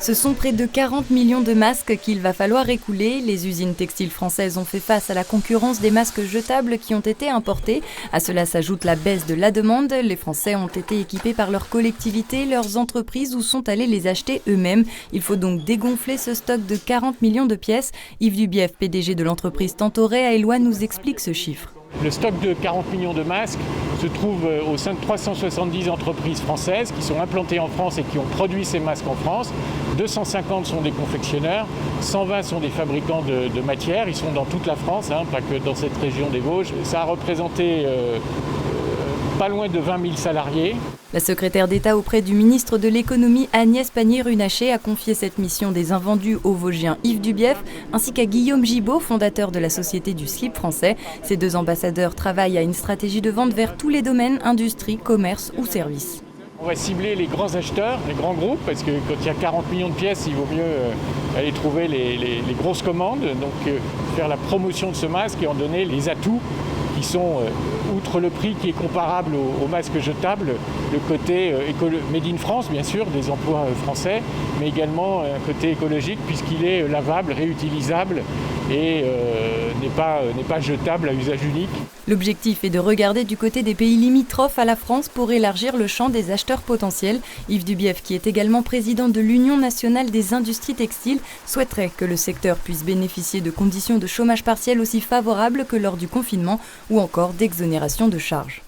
Ce sont près de 40 millions de masques qu'il va falloir écouler. Les usines textiles françaises ont fait face à la concurrence des masques jetables qui ont été importés. À cela s'ajoute la baisse de la demande. Les Français ont été équipés par leurs collectivités, leurs entreprises ou sont allés les acheter eux-mêmes. Il faut donc dégonfler ce stock de 40 millions de pièces. Yves Dubief, PDG de l'entreprise Tantoré à Éloie, nous explique ce chiffre. Le stock de 40 millions de masques se trouve au sein de 370 entreprises françaises qui sont implantées en France et qui ont produit ces masques en France. 250 sont des confectionneurs, 120 sont des fabricants de matières. Ils sont dans toute la France, pas que dans cette région des Vosges. Ça a représenté pas loin de 20 000 salariés. La secrétaire d'État auprès du ministre de l'Économie Agnès Pannier-Runacher a confié cette mission des invendus au Vosgien Yves Dubief ainsi qu'à Guillaume Gibaud, fondateur de la Société du slip français. Ces deux ambassadeurs travaillent à une stratégie de vente vers tous les domaines, industrie, commerce ou services. On va cibler les grands acheteurs, les grands groupes, parce que quand il y a 40 millions de pièces, il vaut mieux aller trouver les grosses commandes. Donc faire la promotion de ce masque et en donner les atouts qui sont, outre le prix qui est comparable aux masques jetables, le côté Made in France, bien sûr, des emplois français, mais également un côté écologique puisqu'il est lavable, réutilisable et n'est pas jetable à usage unique. L'objectif est de regarder du côté des pays limitrophes à la France pour élargir le champ des acheteurs potentiels. Yves Dubief, qui est également président de l'Union nationale des industries textiles, souhaiterait que le secteur puisse bénéficier de conditions de chômage partiel aussi favorables que lors du confinement ou encore d'exonération de charges.